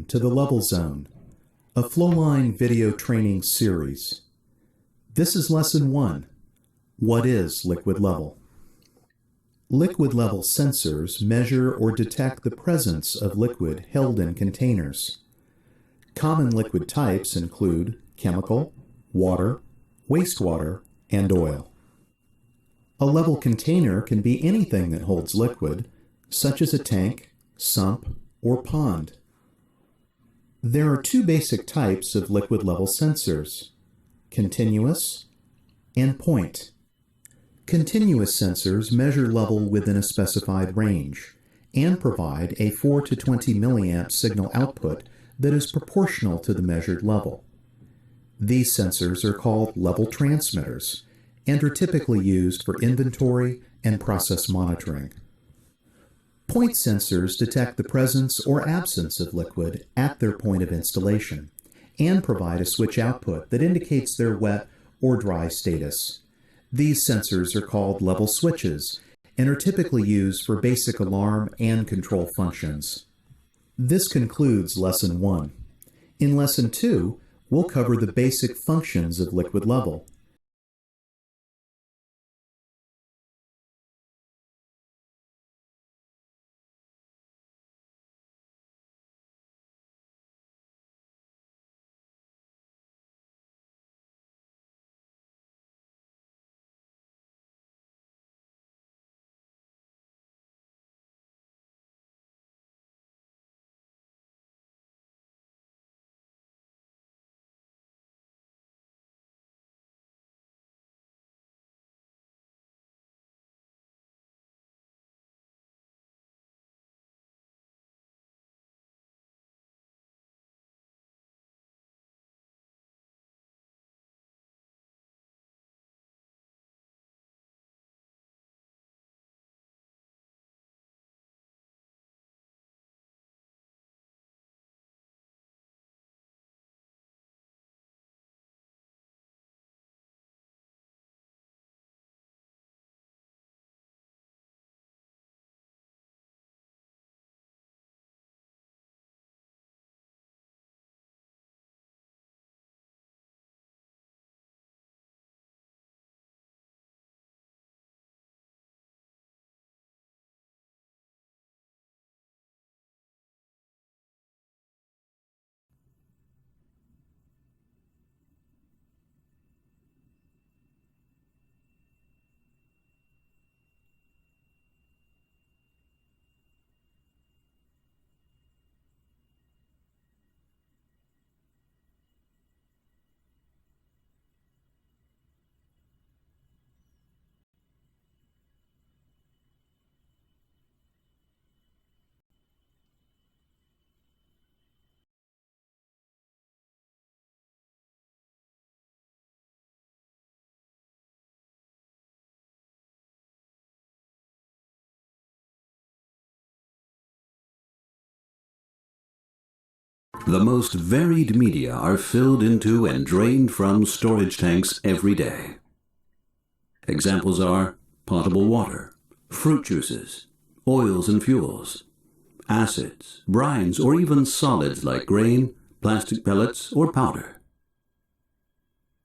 Welcome to the Level Zone, a Flowline video training series. This is Lesson 1. What is liquid level? Liquid level sensors measure or detect the presence of liquid held in containers. Common liquid types include chemical, water, wastewater, and oil. A level container can be anything that holds liquid, such as a tank, sump, or pond. There are two basic types of liquid level sensors: continuous and point. Continuous sensors measure level within a specified range and provide a 4 to 20 milliamp signal output that is proportional to the measured level. These sensors are called level transmitters and are typically used for inventory and process monitoring. Point sensors detect the presence or absence of liquid at their point of installation and provide a switch output that indicates their wet or dry status. These sensors are called level switches and are typically used for basic alarm and control functions. This concludes Lesson 1. In Lesson 2, we'll cover the basic functions of liquid level. The most varied media are filled into and drained from storage tanks every day. Examples are potable water, fruit juices, oils and fuels, acids, brines, or even solids like grain, plastic pellets, or powder.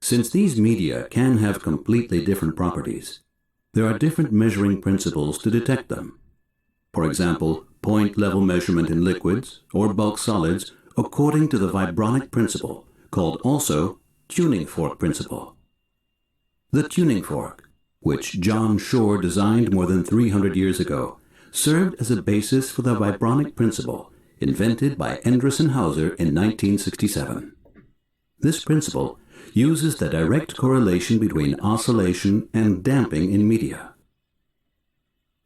Since these media can have completely different properties, there are different measuring principles to detect them. For example, point level measurement in liquids or bulk solids according to the vibronic principle, called also tuning fork principle. The tuning fork, which John Shore designed more than 300 years ago, served as a basis for the vibronic principle invented by Endress and Hauser in 1967. This principle uses the direct correlation between oscillation and damping in media.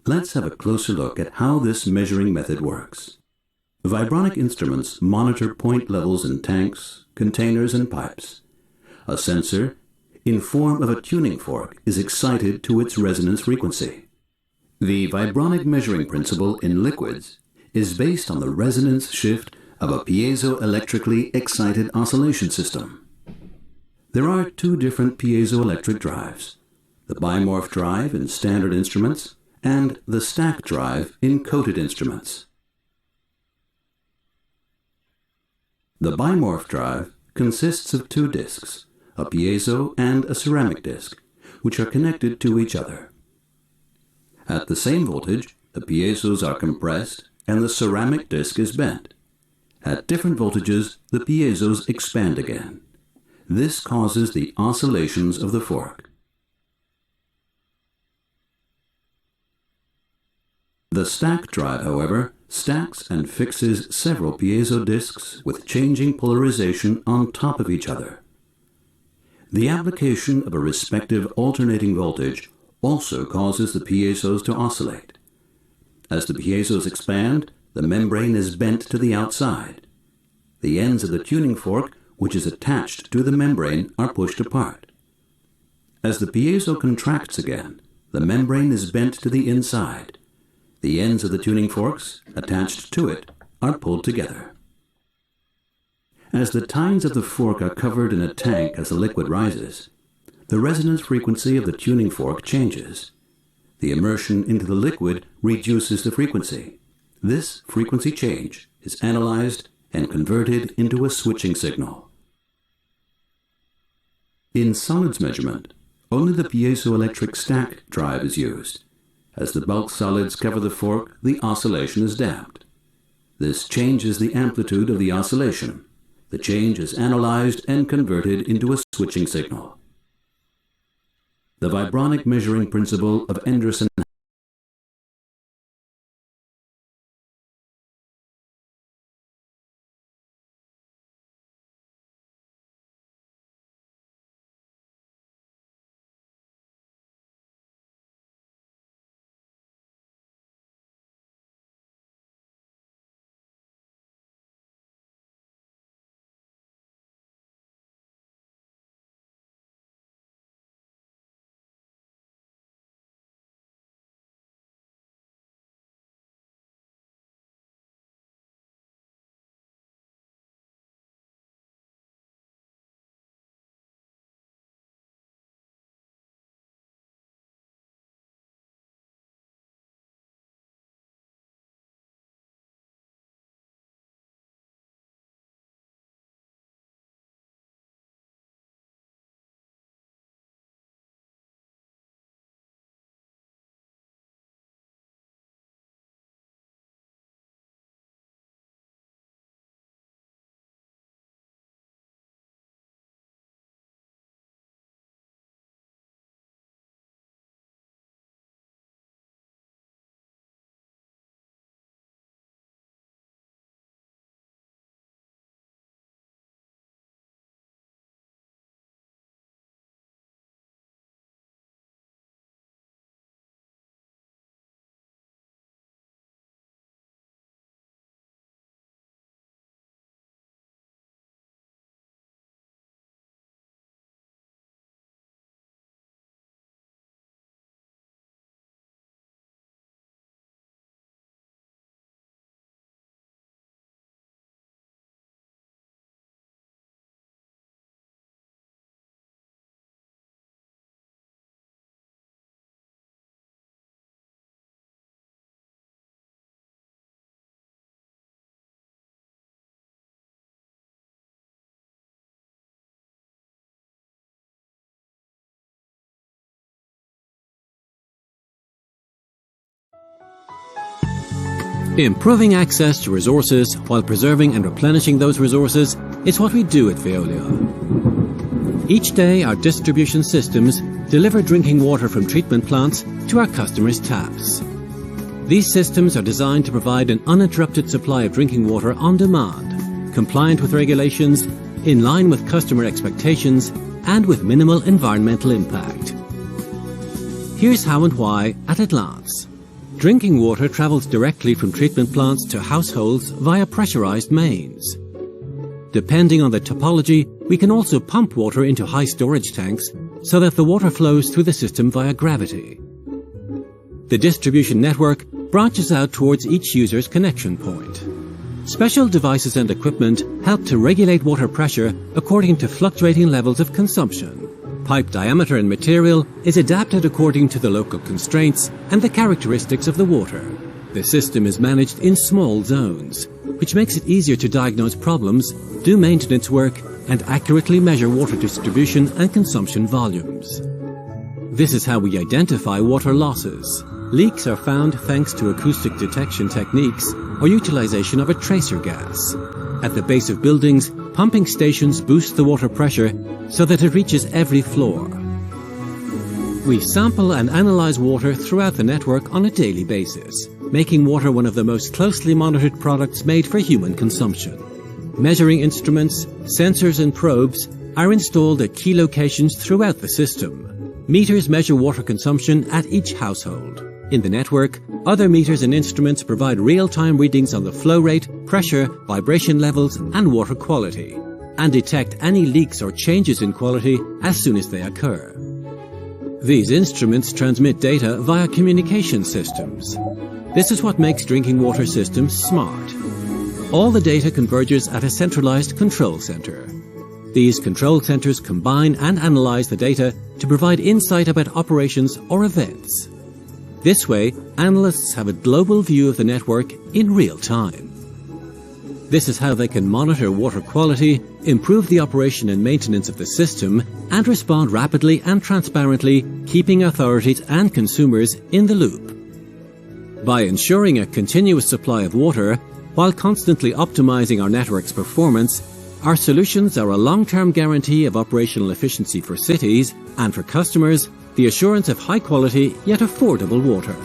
Let's have a closer look at how this measuring method works. Vibronic instruments monitor point levels in tanks, containers, and pipes. A sensor, in form of a tuning fork, is excited to its resonance frequency. The vibronic measuring principle in liquids is based on the resonance shift of a piezoelectrically excited oscillation system. There are two different piezoelectric drives: the bimorph drive in standard instruments and the stack drive in coated instruments. The bimorph drive consists of two discs, a piezo and a ceramic disc, which are connected to each other. At the same voltage, the piezos are compressed and the ceramic disc is bent. At different voltages, the piezos expand again. This causes the oscillations of the fork. The stack drive, however, stacks and fixes several piezo discs with changing polarization on top of each other. The application of a respective alternating voltage also causes the piezos to oscillate. As the piezos expand, the membrane is bent to the outside. The ends of the tuning fork, which is attached to the membrane, are pushed apart. As the piezo contracts again, the membrane is bent to the inside. The ends of the tuning forks, attached to it, are pulled together. As the tines of the fork are covered in a tank as the liquid rises, the resonance frequency of the tuning fork changes. The immersion into the liquid reduces the frequency. This frequency change is analyzed and converted into a switching signal. In solids measurement, only the piezoelectric stack drive is used. As the bulk solids cover the fork, the oscillation is damped. This changes the amplitude of the oscillation. The change is analyzed and converted into a switching signal. The vibronic measuring principle of Anderson Improving access to resources while preserving and replenishing those resources is what we do at Veolia. Each day, our distribution systems deliver drinking water from treatment plants to our customers' taps. These systems are designed to provide an uninterrupted supply of drinking water on demand, compliant with regulations, in line with customer expectations, and with minimal environmental impact. Here's how and why at a glance. Drinking water travels directly from treatment plants to households via pressurized mains. Depending on the topology, we can also pump water into high storage tanks so that the water flows through the system via gravity. The distribution network branches out towards each user's connection point. Special devices and equipment help to regulate water pressure according to fluctuating levels of consumption. Pipe diameter and material is adapted according to the local constraints and the characteristics of the water. The system is managed in small zones, which makes it easier to diagnose problems, do maintenance work, and accurately measure water distribution and consumption volumes. This is how we identify water losses. Leaks are found thanks to acoustic detection techniques or utilization of a tracer gas. At the base of buildings, pumping stations boost the water pressure so that it reaches every floor. We sample and analyze water throughout the network on a daily basis, making water one of the most closely monitored products made for human consumption. Measuring instruments, sensors and probes are installed at key locations throughout the system. Meters measure water consumption at each household. In the network, other meters and instruments provide real-time readings on the flow rate, pressure, vibration levels and water quality, and detect any leaks or changes in quality as soon as they occur. These instruments transmit data via communication systems. This is what makes drinking water systems smart. All the data converges at a centralized control center. These control centers combine and analyze the data to provide insight about operations or events. This way, analysts have a global view of the network in real time. This is how they can monitor water quality, improve the operation and maintenance of the system, and respond rapidly and transparently, keeping authorities and consumers in the loop. By ensuring a continuous supply of water, while constantly optimizing our network's performance, our solutions are a long-term guarantee of operational efficiency for cities and for customers, the assurance of high-quality yet affordable water.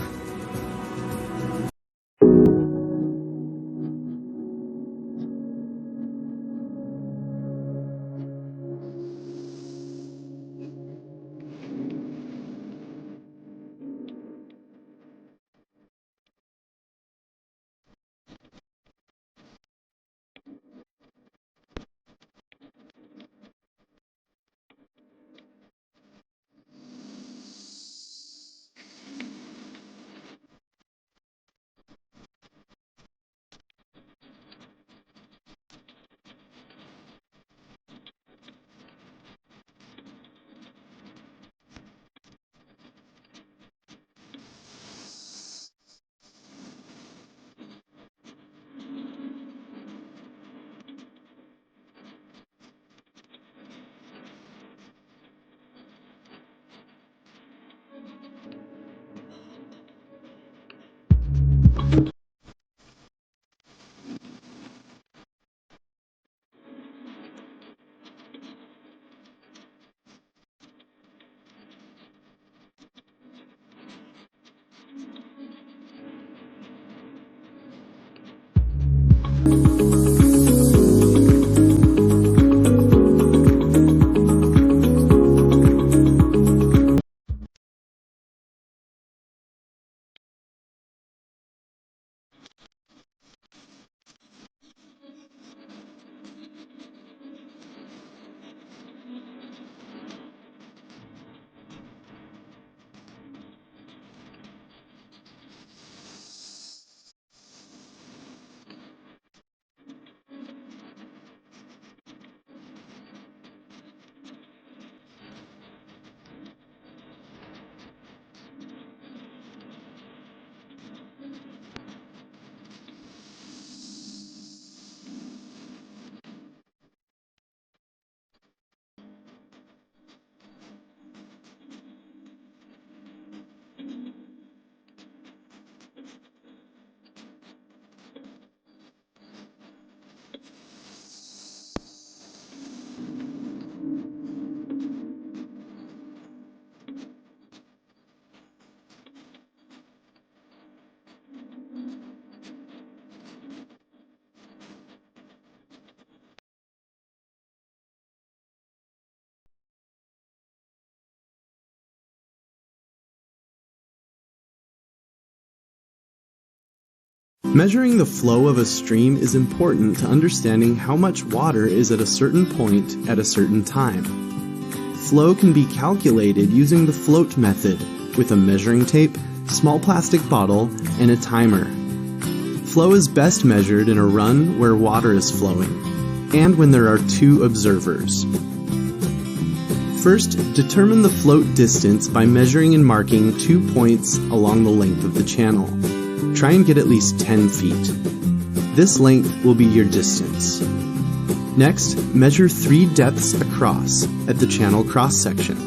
Measuring the flow of a stream is important to understanding how much water is at a certain point at a certain time. Flow can be calculated using the float method with a measuring tape, small plastic bottle, and a timer. Flow is best measured in a run where water is flowing, and when there are two observers. First, determine the float distance by measuring and marking 2 points along the length of the channel. Try and get at least 10 feet. This length will be your distance. Next, measure 3 depths across at the channel cross-section.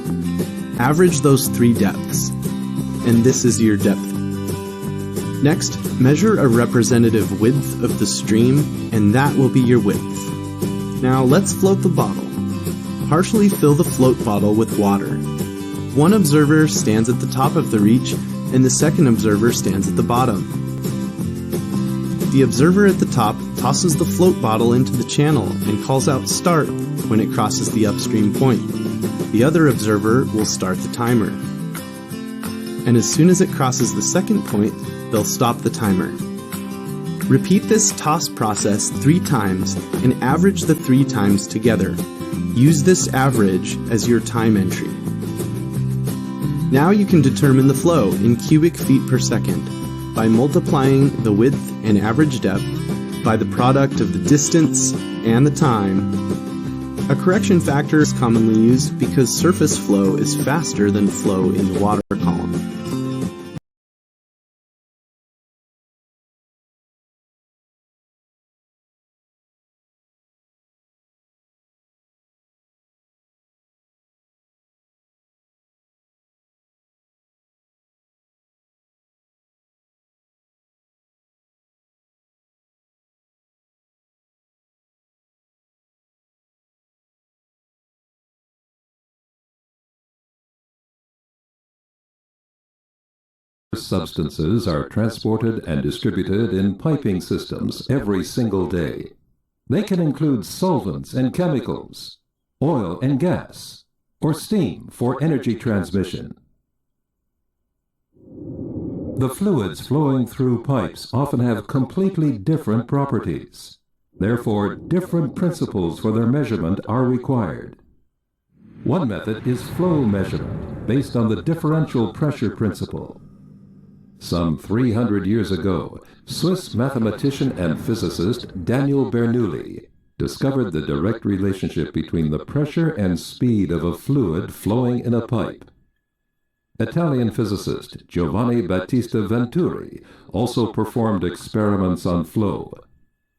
Average those 3 depths, and this is your depth. Next, measure a representative width of the stream, and that will be your width. Now let's float the bottle. Partially fill the float bottle with water. One observer stands at the top of the reach, and the second observer stands at the bottom. The observer at the top tosses the float bottle into the channel and calls out "start" when it crosses the upstream point. The other observer will start the timer. And as soon as it crosses the second point, they'll stop the timer. Repeat this toss process 3 times and average the 3 times together. Use this average as your time entry. Now you can determine the flow in cubic feet per second by multiplying the width and average depth by the product of the distance and the time. A correction factor is commonly used because surface flow is faster than flow in the water column. Substances are transported and distributed in piping systems every single day. They can include solvents and chemicals, oil and gas, or steam for energy transmission. The fluids flowing through pipes often have completely different properties. Therefore, different principles for their measurement are required. One method is flow measurement, based on the differential pressure principle. Some 300 years ago, Swiss mathematician and physicist Daniel Bernoulli discovered the direct relationship between the pressure and speed of a fluid flowing in a pipe. Italian physicist Giovanni Battista Venturi also performed experiments on flow,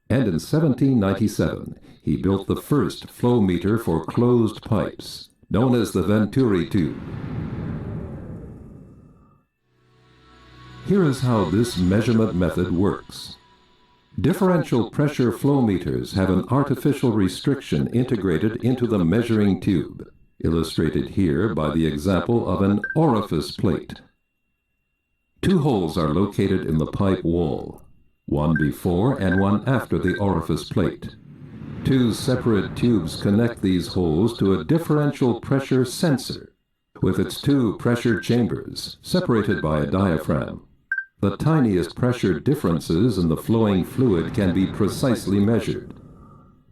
and in 1797 he built the first flow meter for closed pipes, known as the Venturi tube. Here is how this measurement method works. Differential pressure flow meters have an artificial restriction integrated into the measuring tube, illustrated here by the example of an orifice plate. 2 holes are located in the pipe wall, one before and one after the orifice plate. 2 separate tubes connect these holes to a differential pressure sensor, with its 2 pressure chambers separated by a diaphragm. The tiniest pressure differences in the flowing fluid can be precisely measured.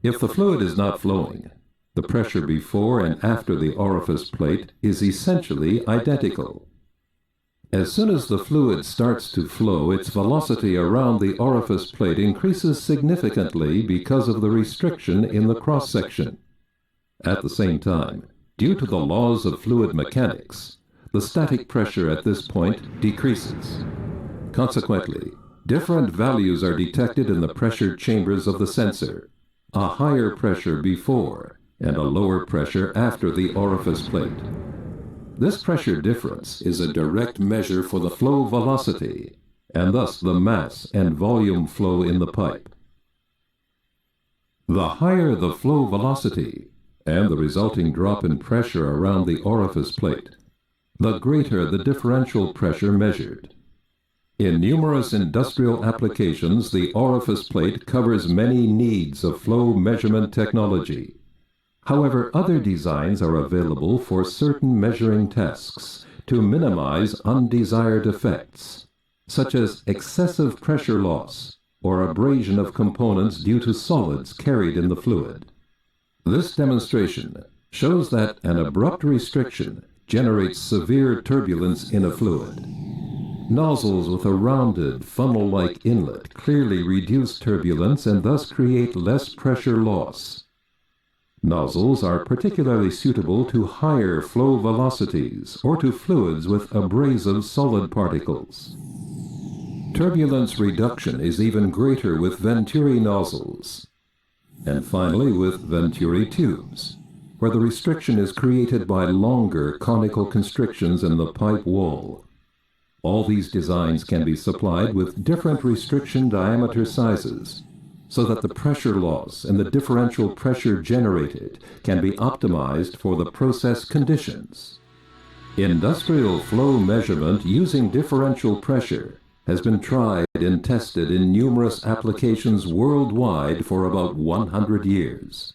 If the fluid is not flowing, the pressure before and after the orifice plate is essentially identical. As soon as the fluid starts to flow, its velocity around the orifice plate increases significantly because of the restriction in the cross-section. At the same time, due to the laws of fluid mechanics, the static pressure at this point decreases. Consequently, different values are detected in the pressure chambers of the sensor, a higher pressure before and a lower pressure after the orifice plate. This pressure difference is a direct measure for the flow velocity, and thus the mass and volume flow in the pipe. The higher the flow velocity, and the resulting drop in pressure around the orifice plate, the greater the differential pressure measured. In numerous industrial applications, the orifice plate covers many needs of flow measurement technology. However, other designs are available for certain measuring tasks to minimize undesired effects, such as excessive pressure loss or abrasion of components due to solids carried in the fluid. This demonstration shows that an abrupt restriction generates severe turbulence in a fluid. Nozzles with a rounded, funnel-like inlet clearly reduce turbulence and thus create less pressure loss. Nozzles are particularly suitable to higher flow velocities or to fluids with abrasive solid particles. Turbulence reduction is even greater with Venturi nozzles. And finally with Venturi tubes, where the restriction is created by longer conical constrictions in the pipe wall. All these designs can be supplied with different restriction diameter sizes, so that the pressure loss and the differential pressure generated can be optimized for the process conditions. Industrial flow measurement using differential pressure has been tried and tested in numerous applications worldwide for about 100 years.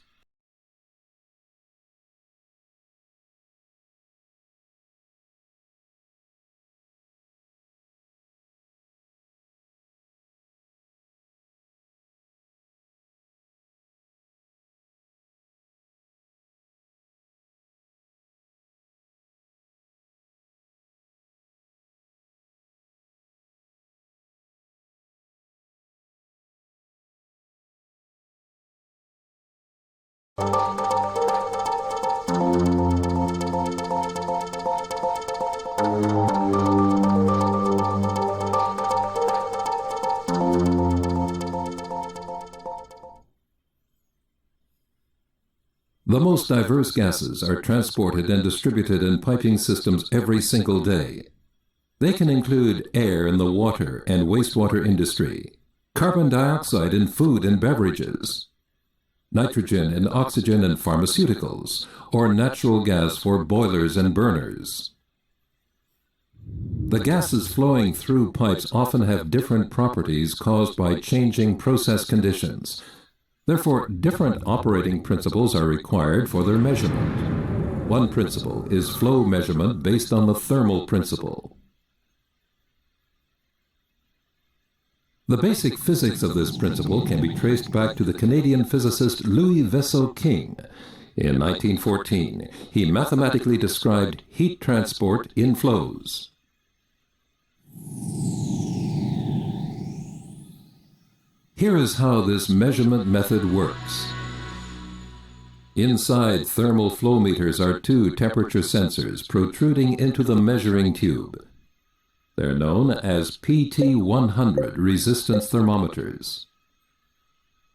The most diverse gases are transported and distributed in piping systems every single day. They can include air in the water and wastewater industry, carbon dioxide in food and beverages, nitrogen and oxygen in pharmaceuticals, or natural gas for boilers and burners. The gases flowing through pipes often have different properties caused by changing process conditions. Therefore, different operating principles are required for their measurement. One principle is flow measurement based on the thermal principle. The basic physics of this principle can be traced back to the Canadian physicist Louis Vaisseau-King. In 1914, he mathematically described heat transport in flows. Here is how this measurement method works. Inside thermal flow meters are two temperature sensors protruding into the measuring tube. They're known as PT100 resistance thermometers.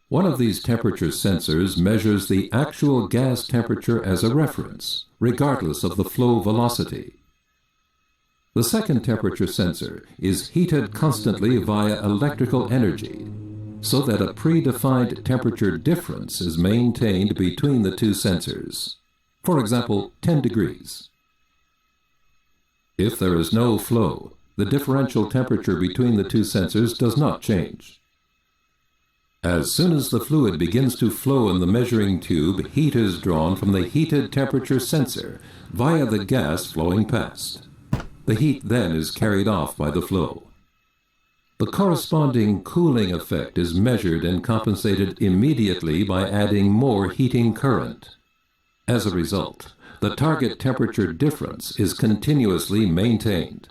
One of these temperature sensors measures the actual gas temperature as a reference, regardless of the flow velocity. The second temperature sensor is heated constantly via electrical energy, so that a predefined temperature difference is maintained between the two sensors. For example, 10 degrees. If there is no flow, the differential temperature between the two sensors does not change. As soon as the fluid begins to flow in the measuring tube, heat is drawn from the heated temperature sensor via the gas flowing past. The heat then is carried off by the flow. The corresponding cooling effect is measured and compensated immediately by adding more heating current. As a result, the target temperature difference is continuously maintained.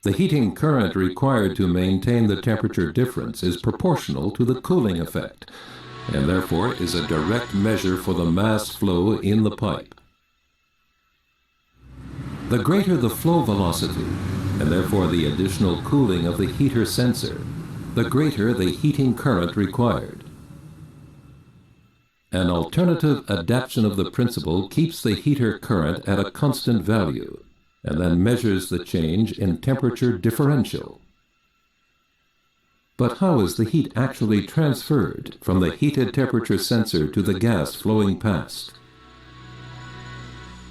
The heating current required to maintain the temperature difference is proportional to the cooling effect, and therefore is a direct measure for the mass flow in the pipe. The greater the flow velocity, and therefore the additional cooling of the heater sensor, the greater the heating current required. An alternative adaptation of the principle keeps the heater current at a constant value, and then measures the change in temperature differential. But how is the heat actually transferred from the heated temperature sensor to the gas flowing past?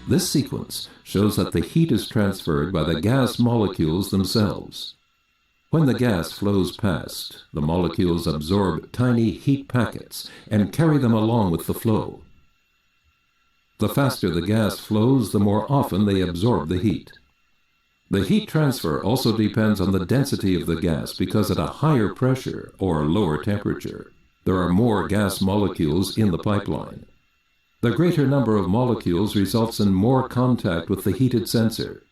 This sequence shows that the heat is transferred by the gas molecules themselves. When the gas flows past, the molecules absorb tiny heat packets and carry them along with the flow. The faster the gas flows, the more often they absorb the heat. The heat transfer also depends on the density of the gas because at a higher pressure or lower temperature, there are more gas molecules in the pipeline. The greater number of molecules results in more contact with the heated sensor,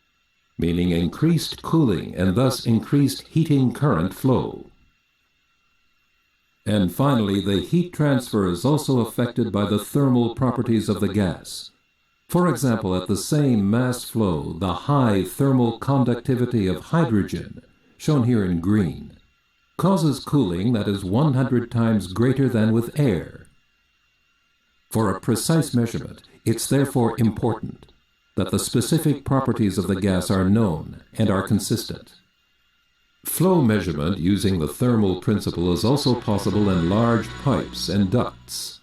meaning increased cooling and thus increased heating current flow. And finally, the heat transfer is also affected by the thermal properties of the gas. For example, at the same mass flow, the high thermal conductivity of hydrogen shown here in green, causes cooling that is 100 times greater than with air. For a precise measurement, it's therefore important that the specific properties of the gas are known and are consistent. Flow measurement using the thermal principle is also possible in large pipes and ducts.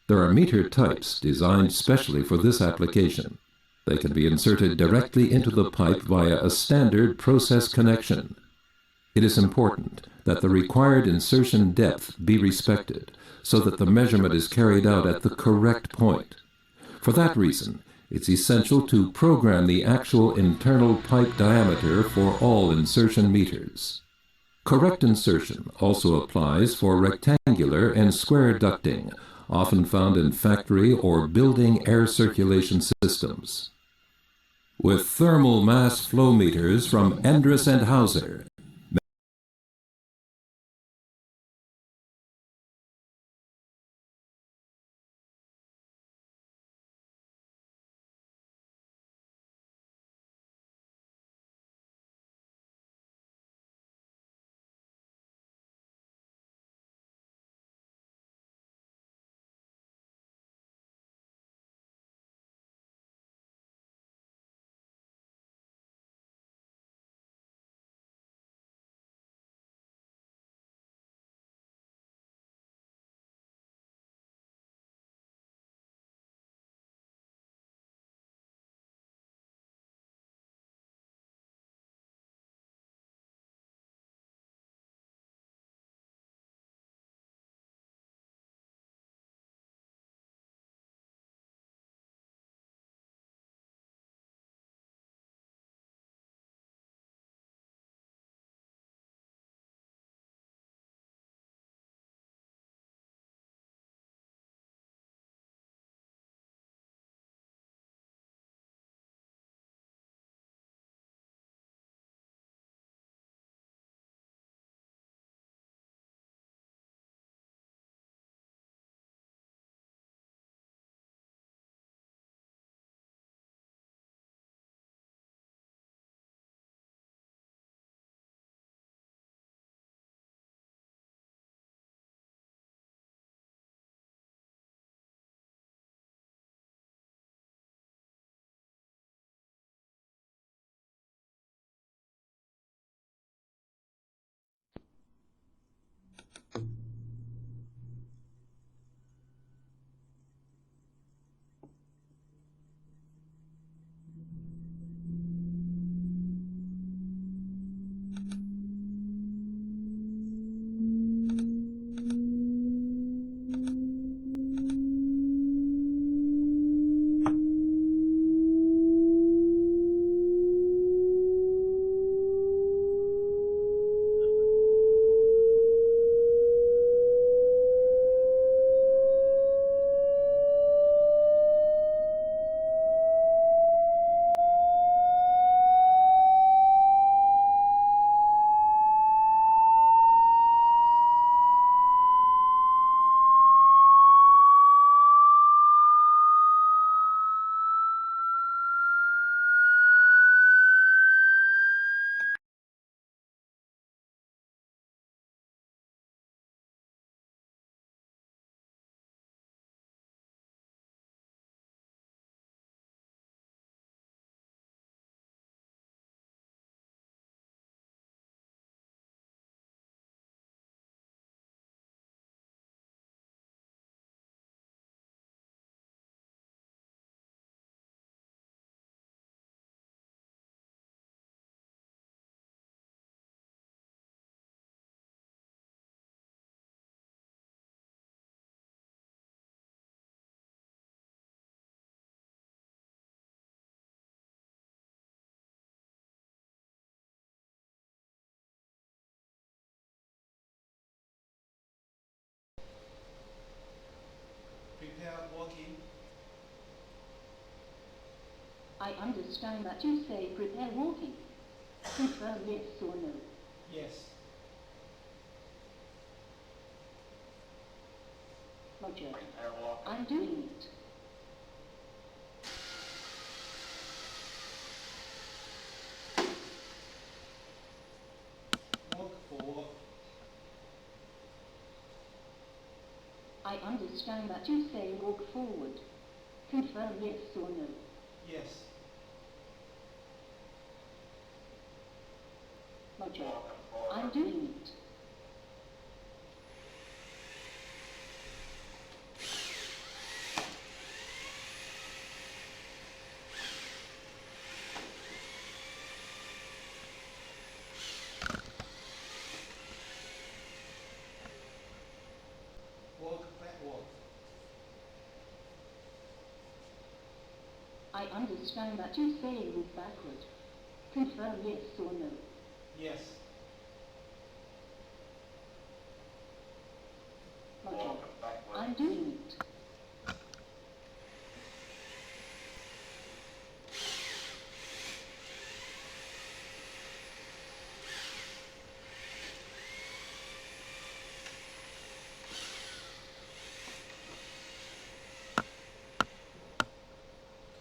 There are meter types designed specially for this application. They can be inserted directly into the pipe via a standard process connection. It is important that the required insertion depth be respected so that the measurement is carried out at the correct point. For that reason, it's essential to program the actual internal pipe diameter for all insertion meters. Correct insertion also applies for rectangular and square ducting, often found in factory or building air circulation systems. With thermal mass flow meters from Endress and Hauser, I understand that you say prepare walking. Confirm yes or no. Yes. Roger. I'm doing it. I understand that you say walk forward. Confirm yes or no. Yes. Roger. I'm doing it. Walk backward. I understand that you say move backward. Confirm yes or no. Yes. Roger. I'm doing it.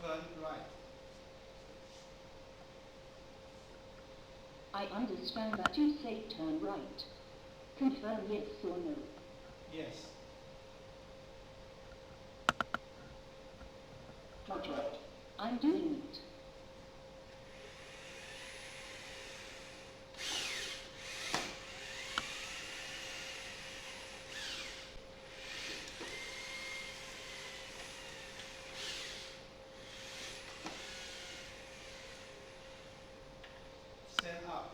Turn right. I understand that you say turn right. Confirm yes or no. Yes. Roger. I'm doing it. Stand up.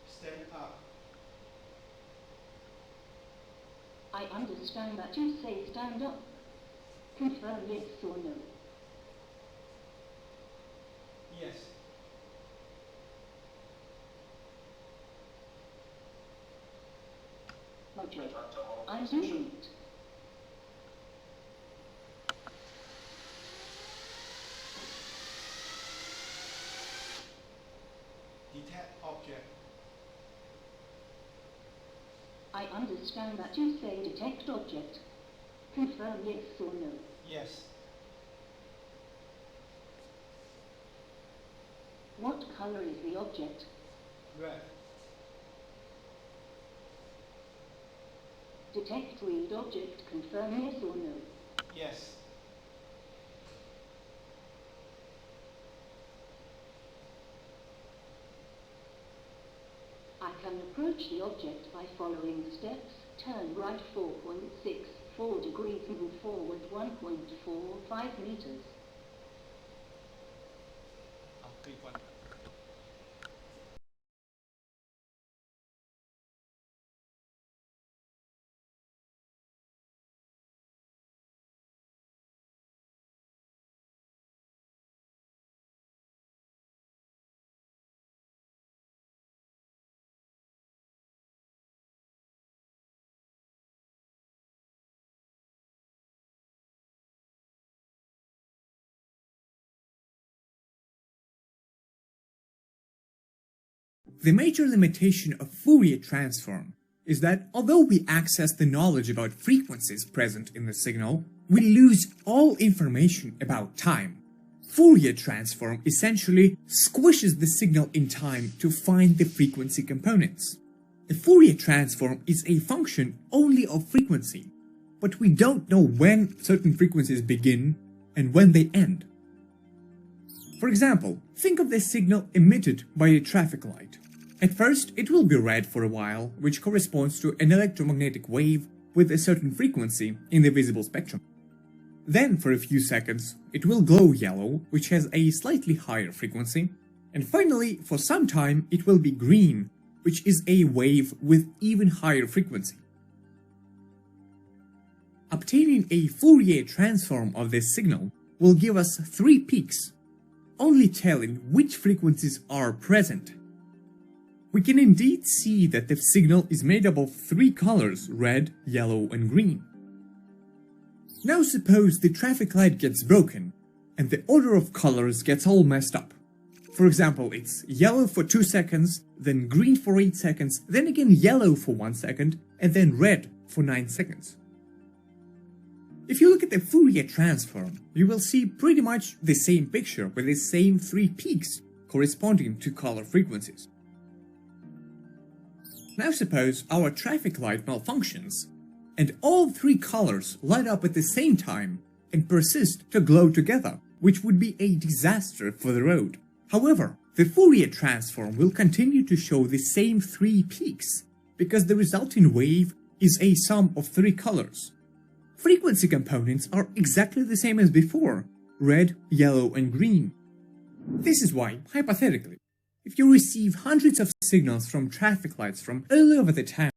Stand up. I understand that you say stand up. Confirm yes or no. Yes. Roger. I'm doing it. Detect object. I understand that you say detect object. Confirm yes or no. Yes. What color is the object? Red. Detect read object. Confirm yes or no. Yes. I can approach the object by following the steps. Turn right 4.64 degrees, move forward 1.45 meters. The major limitation of Fourier transform is that although we access the knowledge about frequencies present in the signal, we lose all information about time. Fourier transform essentially squishes the signal in time to find the frequency components. A Fourier transform is a function only of frequency, but we don't know when certain frequencies begin and when they end. For example, think of the signal emitted by a traffic light. At first, it will be red for a while, which corresponds to an electromagnetic wave with a certain frequency in the visible spectrum. Then, for a few seconds, it will glow yellow, which has a slightly higher frequency, and finally, for some time, it will be green, which is a wave with even higher frequency. Obtaining a Fourier transform of this signal will give us three peaks, only telling which frequencies are present. We can indeed see that the signal is made up of three colors, red, yellow, and green. Now suppose the traffic light gets broken, and the order of colors gets all messed up. For example, it's yellow for 2 seconds, then green for 8 seconds, then again yellow for 1 second, and then red for 9 seconds. If you look at the Fourier transform, you will see pretty much the same picture with the same three peaks corresponding to color frequencies. Now suppose our traffic light malfunctions, and all three colors light up at the same time and persist to glow together, which would be a disaster for the road. However, the Fourier transform will continue to show the same three peaks, because the resulting wave is a sum of three colors. Frequency components are exactly the same as before, red, yellow, and green. This is why, hypothetically, if you receive hundreds of signals from traffic lights from all over the town,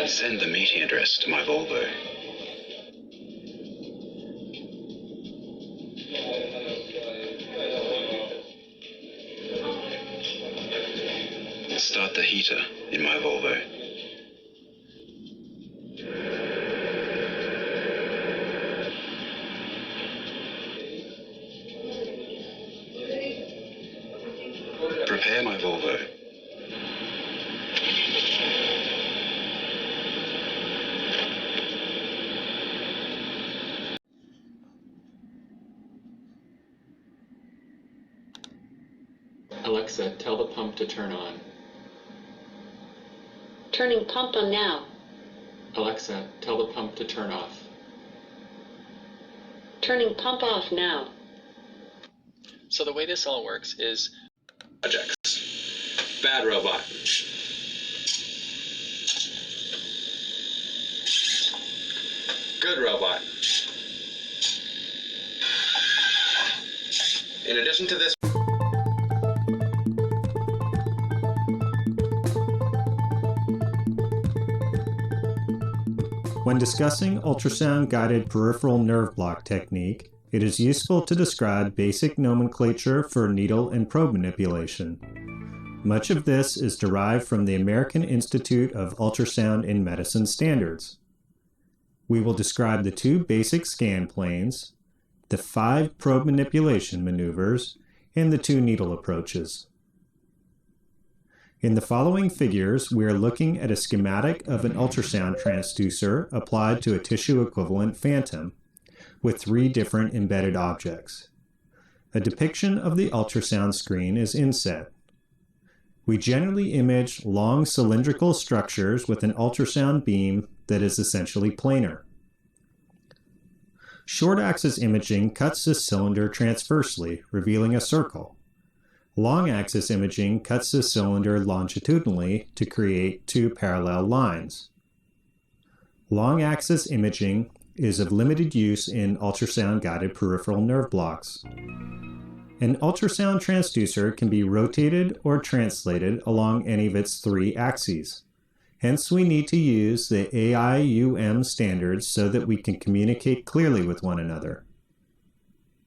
Send the meeting address to my Volvo. Start the heater in my Volvo. Prepare my Volvo. Alexa, tell the pump to turn on. Turning pump on now. Alexa, tell the pump to turn off. Turning pump off now. So the way this all works is projects. Bad robot. Good robot. In addition to this, When discussing ultrasound-guided peripheral nerve block technique, it is useful to describe basic nomenclature for needle and probe manipulation. Much of this is derived from the American Institute of Ultrasound in Medicine standards. We will describe the two basic scan planes, the 5 probe manipulation maneuvers, and the 2 needle approaches. In the following figures, we are looking at a schematic of an ultrasound transducer applied to a tissue-equivalent phantom, with 3 different embedded objects. A depiction of the ultrasound screen is inset. We generally image long cylindrical structures with an ultrasound beam that is essentially planar. Short-axis imaging cuts this cylinder transversely, revealing a circle. Long-axis imaging cuts the cylinder longitudinally to create 2 parallel lines. Long-axis imaging is of limited use in ultrasound-guided peripheral nerve blocks. An ultrasound transducer can be rotated or translated along any of its 3 axes. Hence, we need to use the AIUM standards so that we can communicate clearly with one another.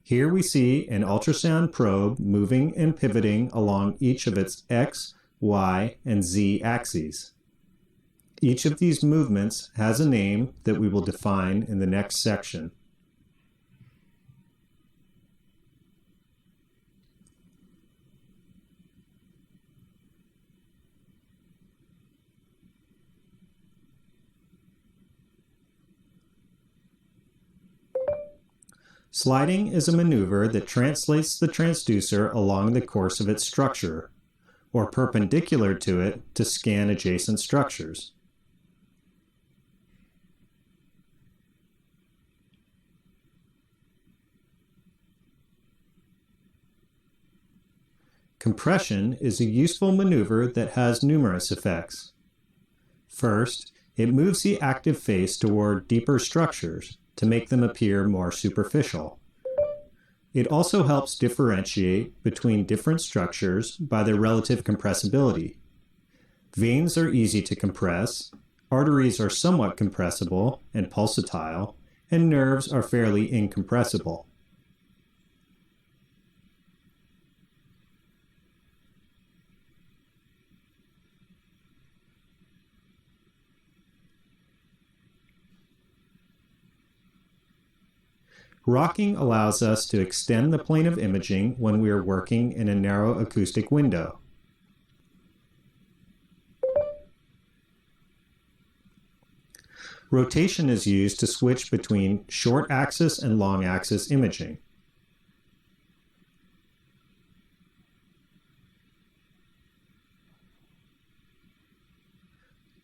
Here we see an ultrasound probe moving and pivoting along each of its X, Y, and Z axes. Each of these movements has a name that we will define in the next section. Sliding is a maneuver that translates the transducer along the course of its structure, or perpendicular to it to scan adjacent structures. Compression is a useful maneuver that has numerous effects. First, it moves the active face toward deeper structures to make them appear more superficial. It also helps differentiate between different structures by their relative compressibility. Veins are easy to compress, arteries are somewhat compressible and pulsatile, and nerves are fairly incompressible. Rocking allows us to extend the plane of imaging when we are working in a narrow acoustic window. Rotation is used to switch between short axis and long axis imaging.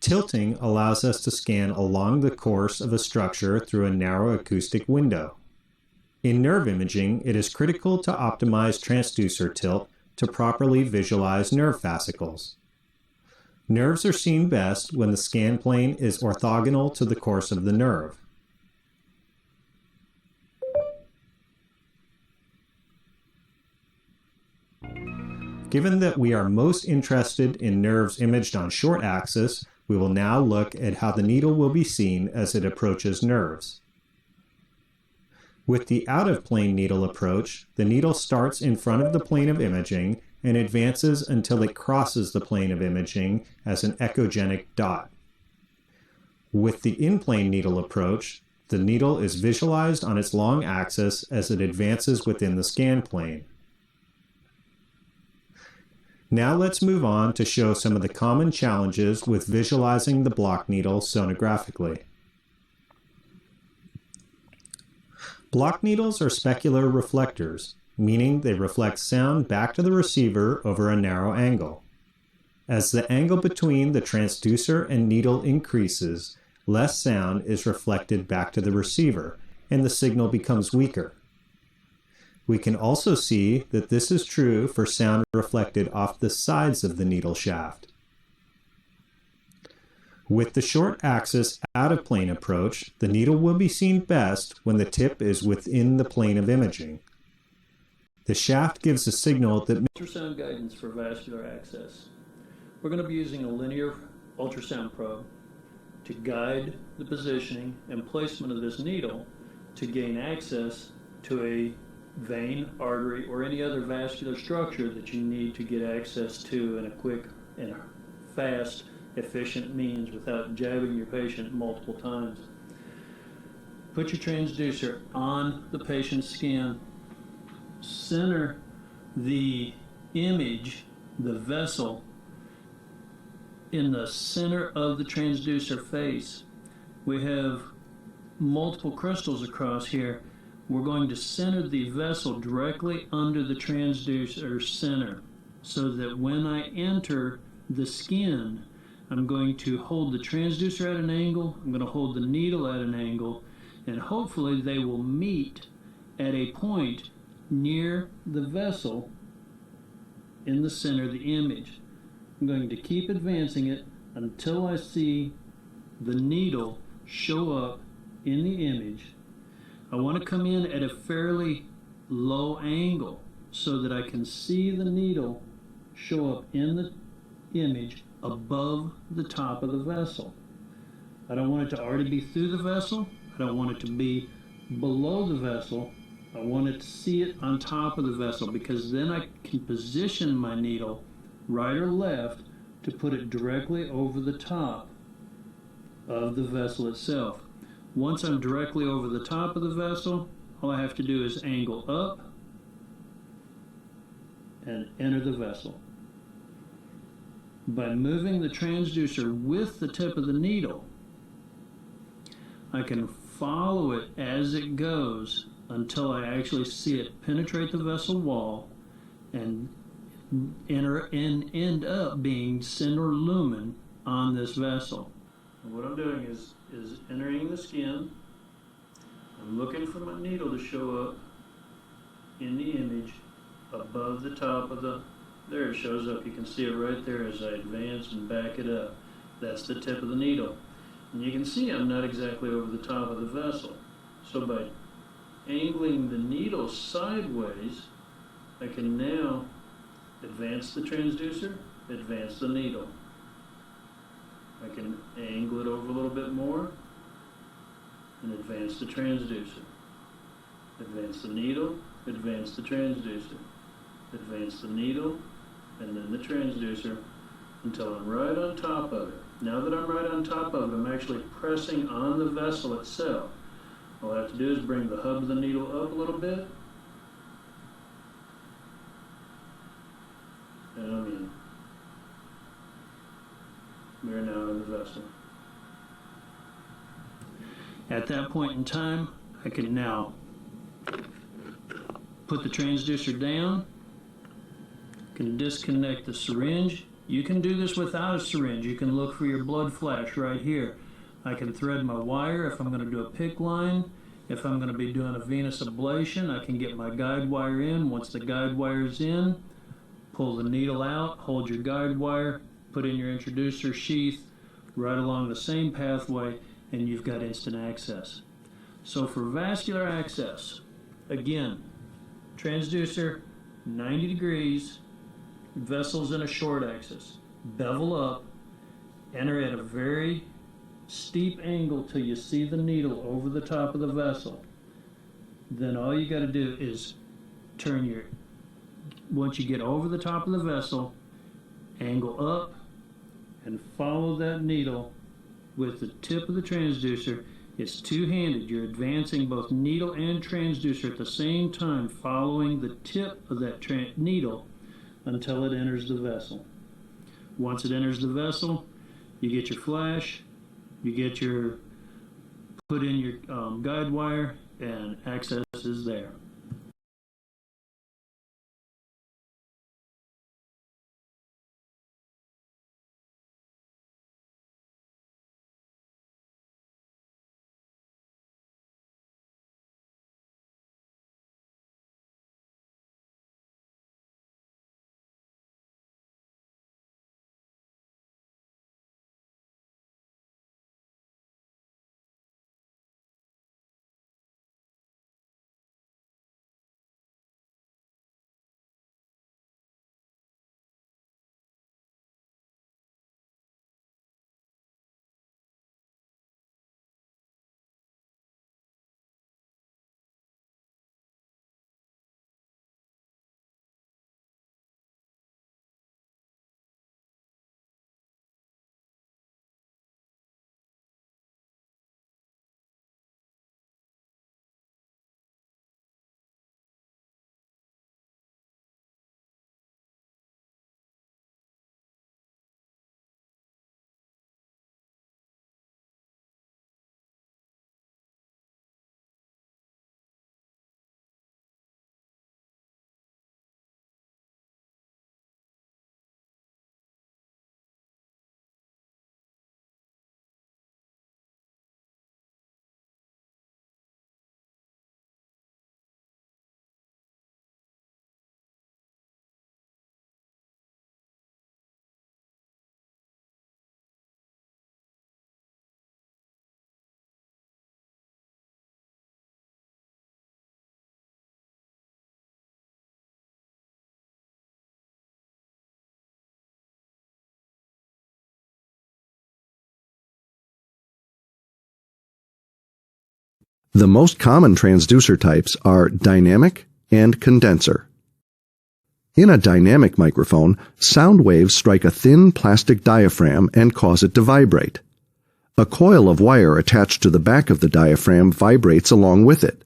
Tilting allows us to scan along the course of a structure through a narrow acoustic window. In nerve imaging, it is critical to optimize transducer tilt to properly visualize nerve fascicles. Nerves are seen best when the scan plane is orthogonal to the course of the nerve. Given that we are most interested in nerves imaged on short axis, we will now look at how the needle will be seen as it approaches nerves. With the out-of-plane needle approach, the needle starts in front of the plane of imaging and advances until it crosses the plane of imaging as an echogenic dot. With the in-plane needle approach, the needle is visualized on its long axis as it advances within the scan plane. Now let's move on to show some of the common challenges with visualizing the block needle sonographically. Block needles are specular reflectors, meaning they reflect sound back to the receiver over a narrow angle. As the angle between the transducer and needle increases, less sound is reflected back to the receiver, and the signal becomes weaker. We can also see that this is true for sound reflected off the sides of the needle shaft. With the short axis out-of-plane approach, the needle will be seen best when the tip is within the plane of imaging. The shaft gives a signal that ultrasound guidance for vascular access. We're going to be using a linear ultrasound probe to guide the positioning and placement of this needle to gain access to a vein, artery, or any other vascular structure that you need to get access to in a quick and fast, efficient means without jabbing your patient multiple times. Put your transducer on the patient's skin. Center the image, the vessel, in the center of the transducer face. We have multiple crystals across here. We're going to center the vessel directly under the transducer center so that when I enter the skin, I'm going to hold the transducer at an angle, I'm going to hold the needle at an angle, and hopefully they will meet at a point near the vessel in the center of the image. I'm going to keep advancing it until I see the needle show up in the image. I want to come in at a fairly low angle so that I can see the needle show up in the image above the top of the vessel. I don't want it to already be through the vessel. I don't want it to be below the vessel. I want it to see it on top of the vessel, because then I can position my needle right or left to put it directly over the top of the vessel itself. Once I'm directly over the top of the vessel, all I have to do is angle up and enter the vessel. By moving the transducer with the tip of the needle, I can follow it as it goes until I actually see it penetrate the vessel wall and enter and end up being center lumen on this vessel. And what I'm doing is entering the skin. I'm looking for my needle to show up in the image above the top of the, there it shows up. You can see it right there as I advance and back it up. That's the tip of the needle. And you can see I'm not exactly over the top of the vessel. So by angling the needle sideways, I can now advance the transducer, advance the needle. I can angle it over a little bit more and advance the transducer. Advance the needle, advance the transducer. Advance the needle, and then the transducer until I'm right on top of it. Now that I'm right on top of it, I'm actually pressing on the vessel itself. All I have to do is bring the hub of the needle up a little bit, and I'm in. We're now in the vessel. At that point in time, I can now put the transducer down, can disconnect the syringe. You can do this without a syringe. You can look for your blood flash right here. I can thread my wire if I'm going to do a PICC line. If I'm going to be doing a venous ablation, I can get my guide wire in. Once the guide wire is in, pull the needle out, hold your guide wire, put in your introducer sheath right along the same pathway, and you've got instant access. So for vascular access, again, transducer, 90 degrees, vessels in a short axis, bevel up, enter at a very steep angle till you see the needle over the top of the vessel. Then all you got to do is turn your, once you get over the top of the vessel, angle up and follow that needle with the tip of the transducer. It's two-handed. You're advancing both needle and transducer at the same time, following the tip of that needle until it enters the vessel. Once it enters the vessel, you get your flash, you get your, put in your guide wire, and access is there. The most common transducer types are dynamic and condenser. In a dynamic microphone, sound waves strike a thin plastic diaphragm and cause it to vibrate. A coil of wire attached to the back of the diaphragm vibrates along with it.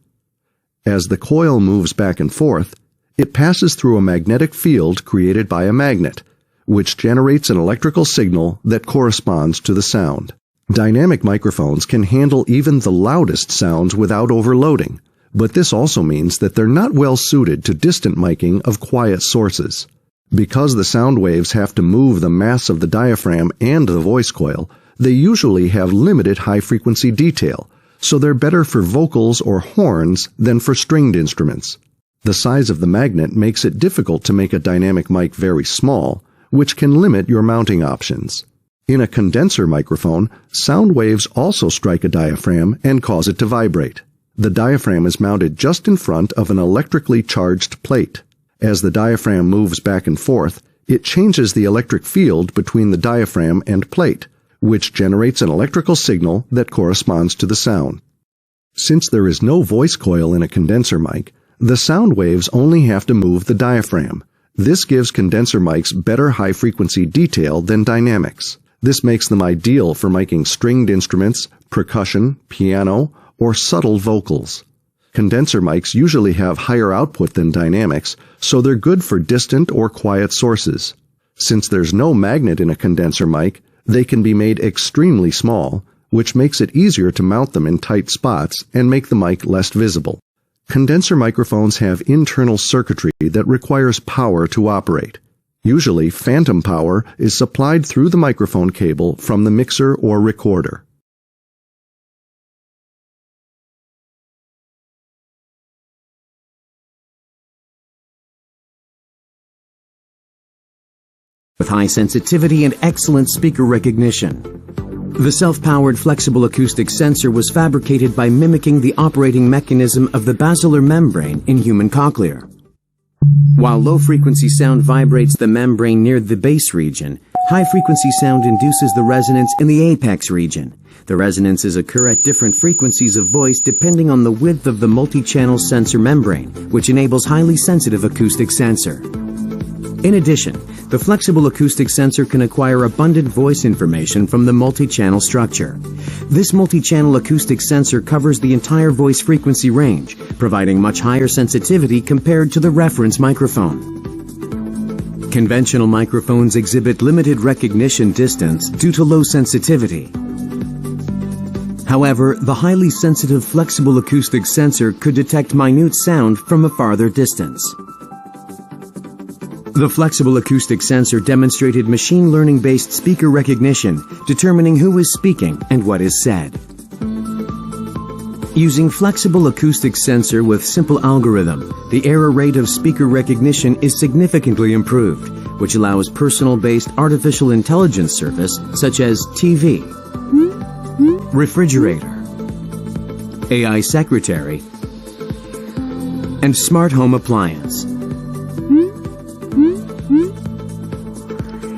As the coil moves back and forth, it passes through a magnetic field created by a magnet, which generates an electrical signal that corresponds to the sound. Dynamic microphones can handle even the loudest sounds without overloading, but this also means that they're not well suited to distant miking of quiet sources. Because the sound waves have to move the mass of the diaphragm and the voice coil, they usually have limited high-frequency detail, so they're better for vocals or horns than for stringed instruments. The size of the magnet makes it difficult to make a dynamic mic very small, which can limit your mounting options. In a condenser microphone, sound waves also strike a diaphragm and cause it to vibrate. The diaphragm is mounted just in front of an electrically charged plate. As the diaphragm moves back and forth, it changes the electric field between the diaphragm and plate, which generates an electrical signal that corresponds to the sound. Since there is no voice coil in a condenser mic, the sound waves only have to move the diaphragm. This gives condenser mics better high-frequency detail than dynamics. This makes them ideal for miking stringed instruments, percussion, piano, or subtle vocals. Condenser mics usually have higher output than dynamics, so they're good for distant or quiet sources. Since there's no magnet in a condenser mic, they can be made extremely small, which makes it easier to mount them in tight spots and make the mic less visible. Condenser microphones have internal circuitry that requires power to operate. Usually, phantom power is supplied through the microphone cable from the mixer or recorder. With high sensitivity and excellent speaker recognition. The self-powered flexible acoustic sensor was fabricated by mimicking the operating mechanism of the basilar membrane in human cochlear. While low-frequency sound vibrates the membrane near the base region, high-frequency sound induces the resonance in the apex region. The resonances occur at different frequencies of voice depending on the width of the multi-channel sensor membrane, which enables highly sensitive acoustic sensor. In addition, the flexible acoustic sensor can acquire abundant voice information from the multi-channel structure. This multi-channel acoustic sensor covers the entire voice frequency range, providing much higher sensitivity compared to the reference microphone. Conventional microphones exhibit limited recognition distance due to low sensitivity. However, the highly sensitive flexible acoustic sensor could detect minute sound from a farther distance. The flexible acoustic sensor demonstrated machine learning-based speaker recognition, determining who is speaking and what is said. Using flexible acoustic sensor with simple algorithm, the error rate of speaker recognition is significantly improved, which allows personal-based artificial intelligence service such as TV, refrigerator, AI secretary, and smart home appliance.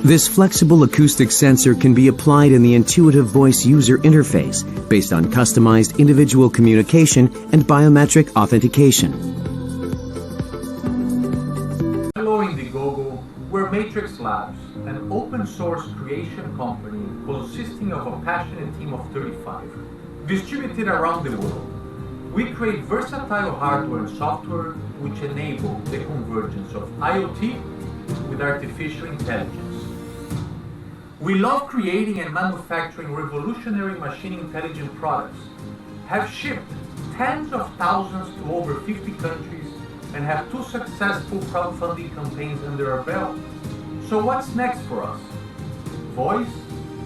This flexible acoustic sensor can be applied in the intuitive voice user interface based on customized individual communication and biometric authentication. Hello Indiegogo, we're Matrix Labs, an open source creation company consisting of a passionate team of 35, distributed around the world. We create versatile hardware and software which enable the convergence of IoT with artificial intelligence. We love creating and manufacturing revolutionary machine intelligent products, have shipped tens of thousands to over 50 countries, and have 2 successful crowdfunding campaigns under our belt. So what's next for us? Voice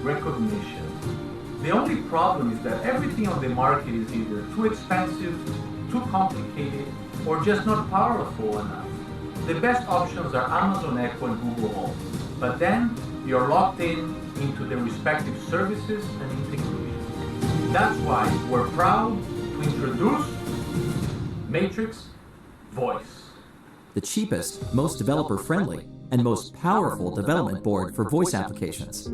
recognition. The only problem is that everything on the market is either too expensive, too complicated, or just not powerful enough. The best options are Amazon Echo and Google Home, but then you're locked into the respective services and integrations. That's why we're proud to introduce Matrix Voice. The cheapest, most developer-friendly, and most powerful development board for voice applications.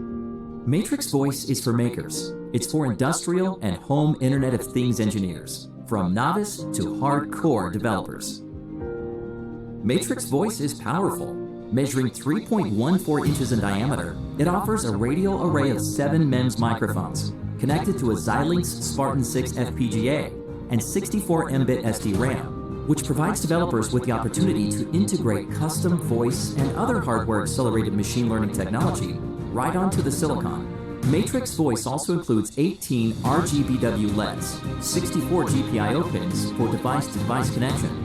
Matrix Voice is for makers. It's for industrial and home Internet of Things engineers, from novice to hardcore developers. Matrix Voice is powerful. Measuring 3.14 inches in diameter, it offers a radial array of 7 MEMS microphones, connected to a Xilinx Spartan 6 FPGA and 64 Mbit SD-RAM, which provides developers with the opportunity to integrate custom voice and other hardware-accelerated machine learning technology right onto the silicon. Matrix Voice also includes 18 RGBW LEDs, 64 GPIO pins for device-to-device connection,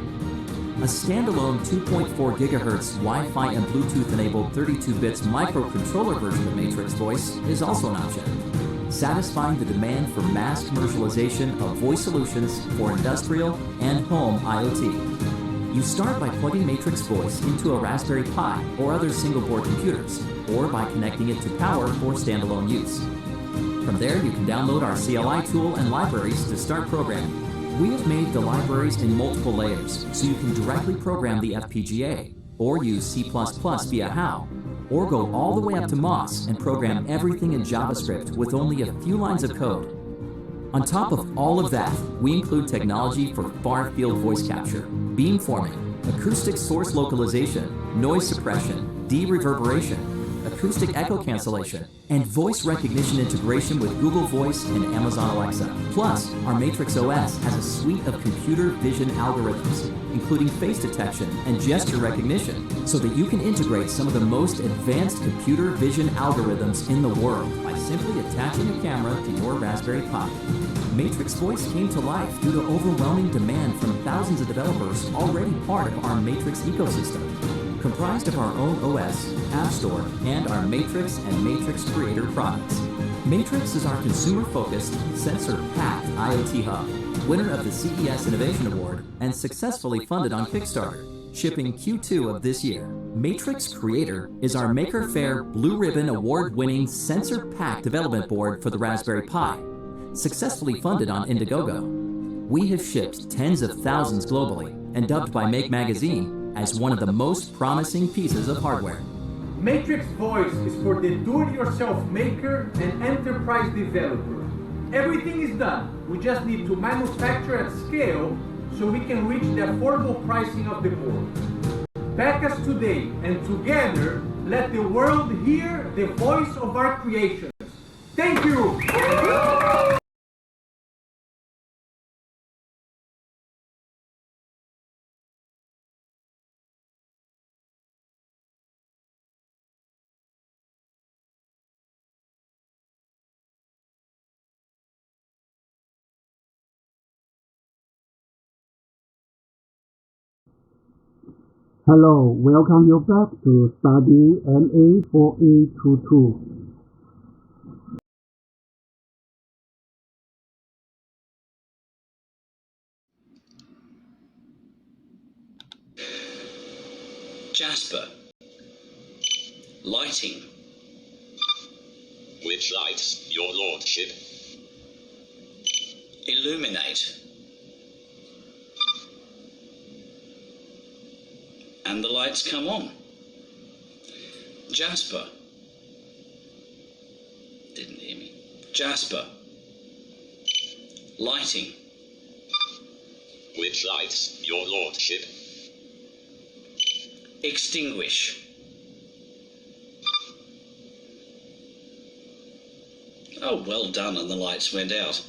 a standalone 2.4 GHz Wi-Fi and Bluetooth-enabled 32 bits microcontroller version of Matrix Voice is also an option, satisfying the demand for mass commercialization of voice solutions for industrial and home IoT. You start by plugging Matrix Voice into a Raspberry Pi or other single-board computers, or by connecting it to power for standalone use. From there, you can download our CLI tool and libraries to start programming. We have made the libraries in multiple layers, so you can directly program the FPGA, or use C++ via HOW, or go all the way up to MOS and program everything in JavaScript with only a few lines of code. On top of all of that, we include technology for far-field voice capture, beamforming, acoustic source localization, noise suppression, de-reverberation, acoustic echo cancellation, and voice recognition integration with Google Voice and Amazon Alexa. Plus, our Matrix OS has a suite of computer vision algorithms, including face detection and gesture recognition, so that you can integrate some of the most advanced computer vision algorithms in the world by simply attaching a camera to your Raspberry Pi. Matrix Voice came to life due to overwhelming demand from thousands of developers already part of our Matrix ecosystem. Comprised of our own OS, App Store, and our Matrix and Matrix Creator products. Matrix is our consumer-focused, sensor-packed IoT hub, winner of the CES Innovation Award, and successfully funded on Kickstarter, shipping Q2 of this year. Matrix Creator is our Maker Faire Blue Ribbon Award-winning sensor-packed development board for the Raspberry Pi, successfully funded on Indiegogo. We have shipped tens of thousands globally and dubbed by Make Magazine as one of the most promising pieces of hardware. Matrix Voice is for the do-it-yourself maker and enterprise developer. Everything is done. We just need to manufacture at scale so we can reach the affordable pricing of the board. Back us today, and together, let the world hear the voice of our creations. Thank you! Hello, welcome you back to study MA4822. Jasper. Lighting. Which lights, your lordship? Illuminate. And the lights come on. Jasper. Didn't hear me. Jasper. Lighting. Which lights, your lordship? Extinguish. Oh, well done, and the lights went out.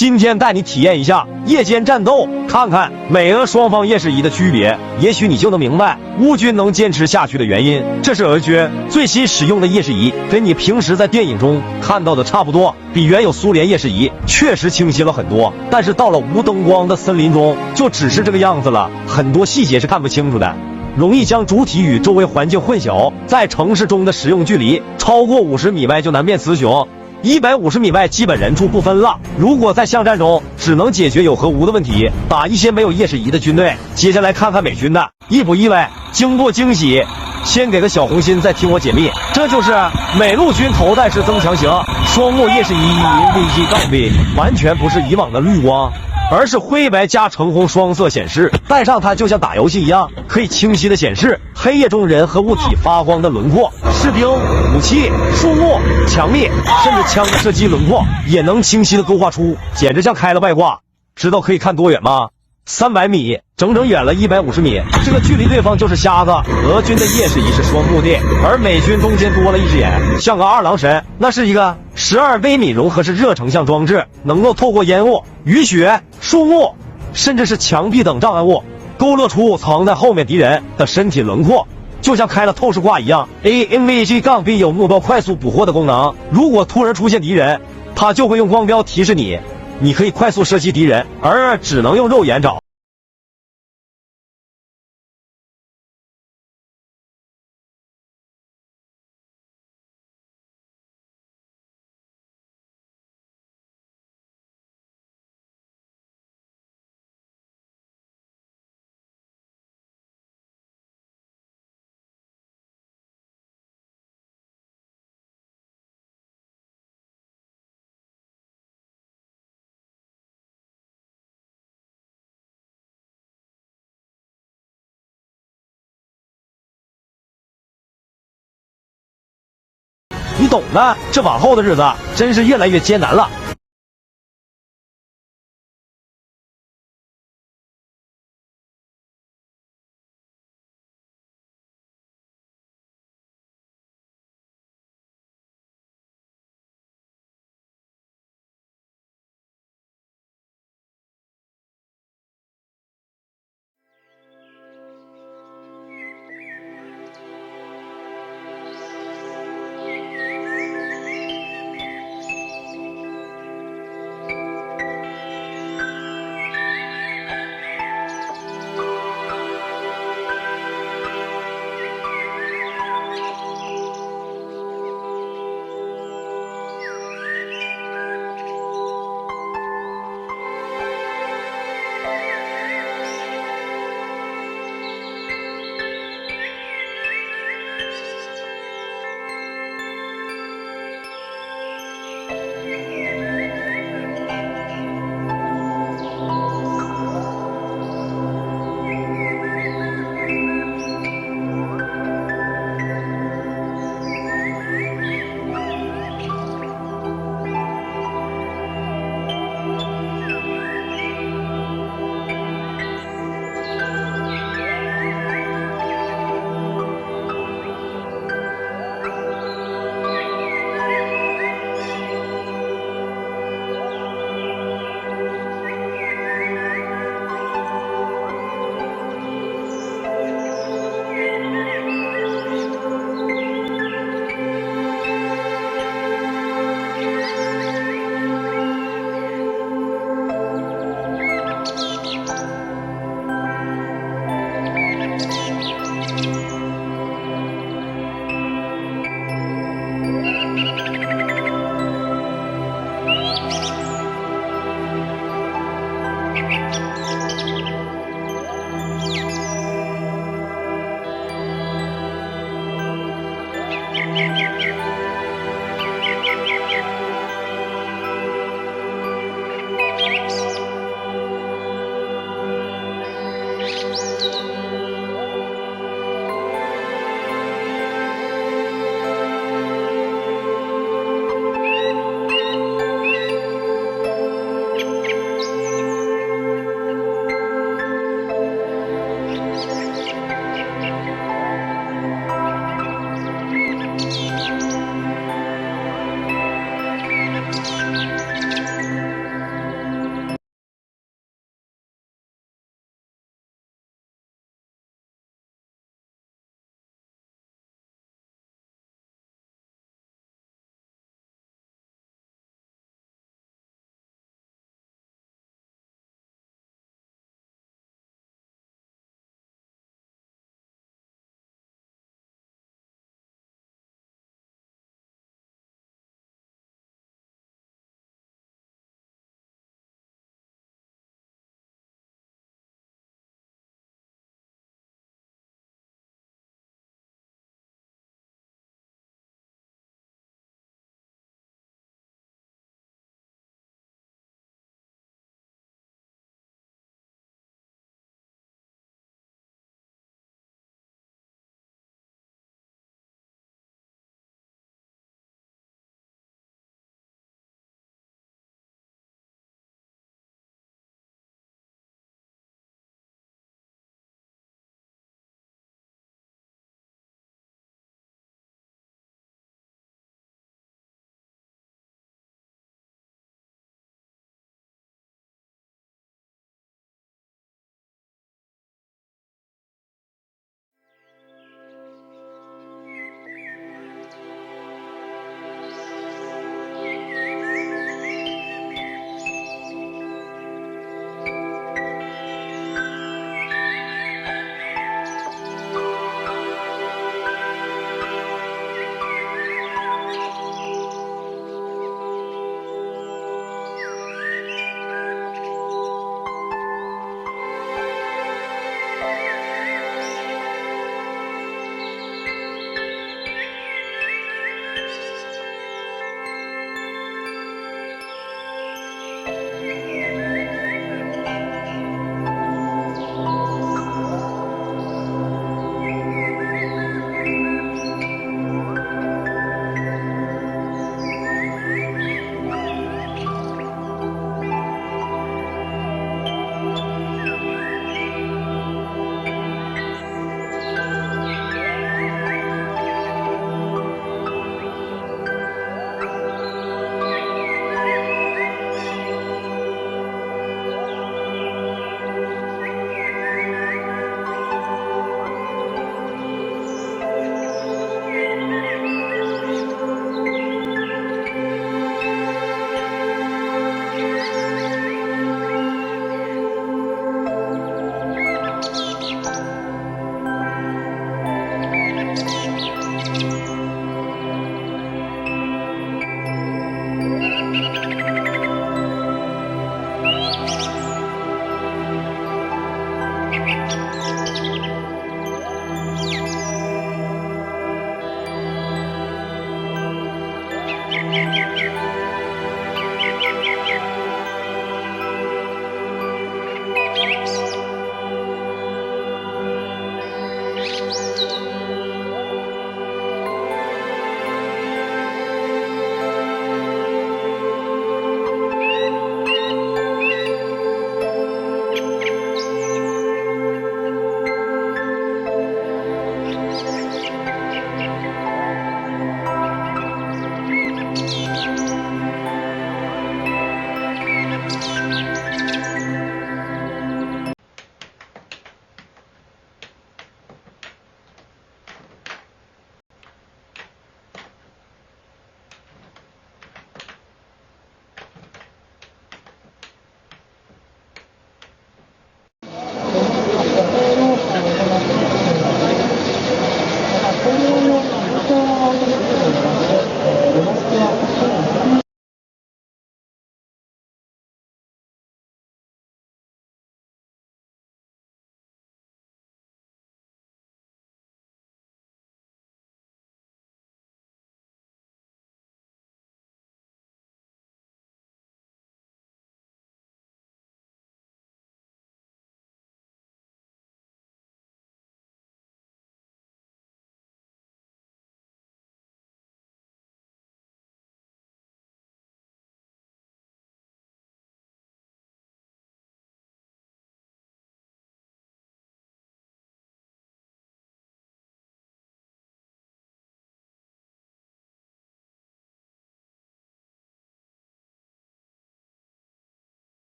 今天带你体验一下夜间战斗，看看美俄双方夜视仪的区别，也许你就能明白乌军能坚持下去的原因。这是俄军最新使用的夜视仪，跟你平时在电影中看到的差不多，比原有苏联夜视仪确实清晰了很多。但是到了无灯光的森林中，就只是这个样子了，很多细节是看不清楚的，容易将主体与周围环境混淆。在城市中的使用距离超过50米外就难辨雌雄，150米外基本人畜不分了。如果在巷战中只能解决有和无的问题，打一些没有夜视仪的军队。接下来看看美军的，意不意外？经过惊喜，先给个小红心，再听我解密。这就是美陆军头戴式增强型双目夜视仪，VG-B，完全不是以往的绿光，而是灰白加橙红双色显示，戴上它就像打游戏一样，可以清晰的显示黑夜中人和物体发光的轮廓，士兵、武器、树木、墙壁，甚至枪的射击轮廓也能清晰的勾画出，简直像开了外挂。知道可以看多远吗？300米，整整远了150米。这个距离对方就是瞎子。俄军的夜视仪是双目的，而美军中间多了一只眼，像个二郎神。那是一个12微米融合式热成像装置，能够透过烟雾、雨雪、树木，甚至是墙壁等障碍物，勾勒出藏在后面敌人的身体轮廓，就像开了透视挂一样。MA4822B 有目标快速捕获的功能，如果突然出现敌人，它就会用光标提示你，你可以快速射击敌人，而只能用肉眼找。你懂的，这往后的日子真是越来越艰难了。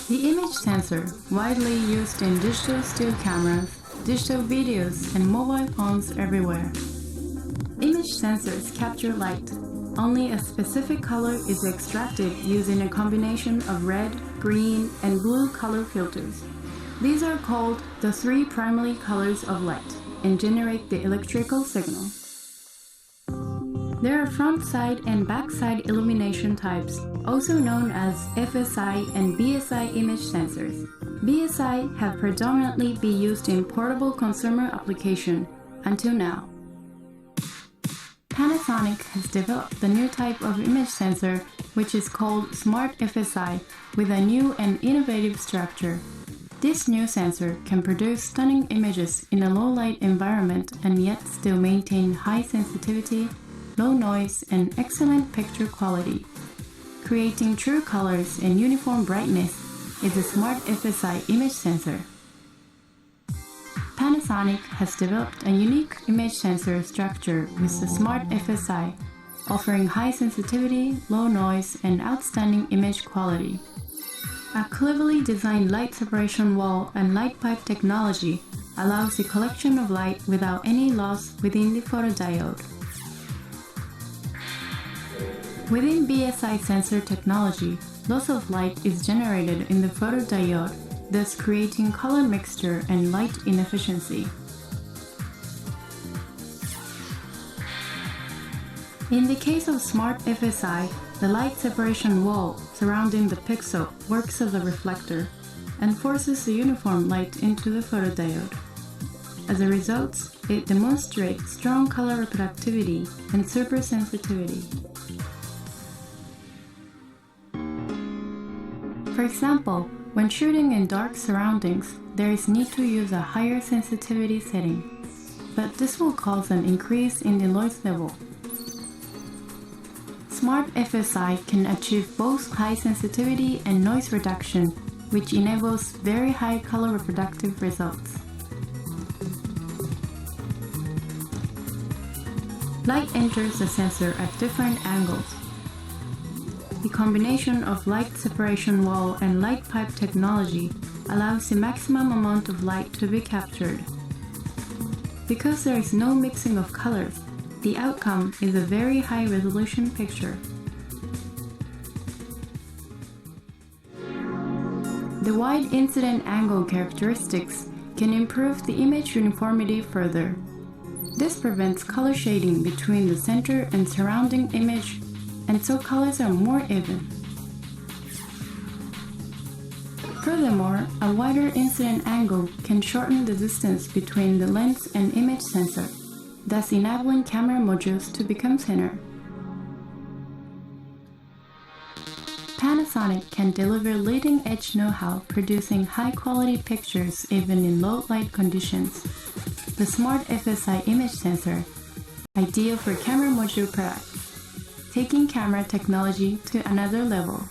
The image sensor, widely used in digital still cameras, digital videos, and mobile phones everywhere. Image sensors capture light. Only a specific color is extracted using a combination of red, green, and blue color filters. These are called the three primary colors of light and generate the electrical signal. There are front side and back side illumination types, also known as FSI and BSI image sensors. BSI have predominantly been used in portable consumer application until now. Panasonic has developed the new type of image sensor, which is called Smart FSI, with a new and innovative structure. This new sensor can produce stunning images in a low-light environment and yet still maintain high sensitivity, low noise, and excellent picture quality. Creating true colors and uniform brightness is a Smart FSI image sensor. Panasonic has developed a unique image sensor structure with the Smart FSI, offering high sensitivity, low noise, and outstanding image quality. A cleverly designed light separation wall and light pipe technology allows the collection of light without any loss within the photodiode. Within BSI sensor technology, loss of light is generated in the photodiode, thus creating color mixture and light inefficiency. In the case of Smart FSI, the light separation wall surrounding the pixel works as a reflector and forces the uniform light into the photodiode. As a result, it demonstrates strong color reproductivity and super sensitivity. For example, when shooting in dark surroundings, there is need to use a higher sensitivity setting, but this will cause an increase in the noise level. Smart FSI can achieve both high sensitivity and noise reduction, which enables very high color reproductive results. Light enters the sensor at different angles. The combination of light separation wall and light pipe technology allows the maximum amount of light to be captured. Because there is no mixing of colors, the outcome is a very high resolution picture. The wide incident angle characteristics can improve the image uniformity further. This prevents color shading between the center and surrounding image, and so colors are more even. Furthermore, a wider incident angle can shorten the distance between the lens and image sensor, thus enabling camera modules to become thinner. Panasonic can deliver leading-edge know-how producing high-quality pictures even in low-light conditions. The Smart FSI image sensor, ideal for camera module products, taking camera technology to another level.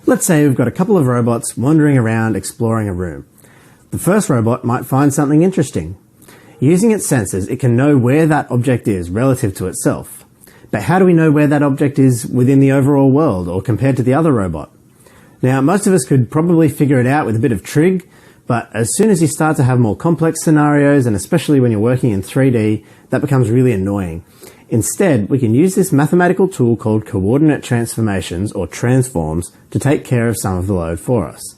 Let's say we've got a couple of robots wandering around exploring a room. The first robot might find something interesting. Using its sensors, it can know where that object is relative to itself. But how do we know where that object is within the overall world or compared to the other robot? Now, most of us could probably figure it out with a bit of trig, but as soon as you start to have more complex scenarios, and especially when you're working in 3D, that becomes really annoying. Instead, we can use this mathematical tool called coordinate transformations, or transforms, to take care of some of the load for us.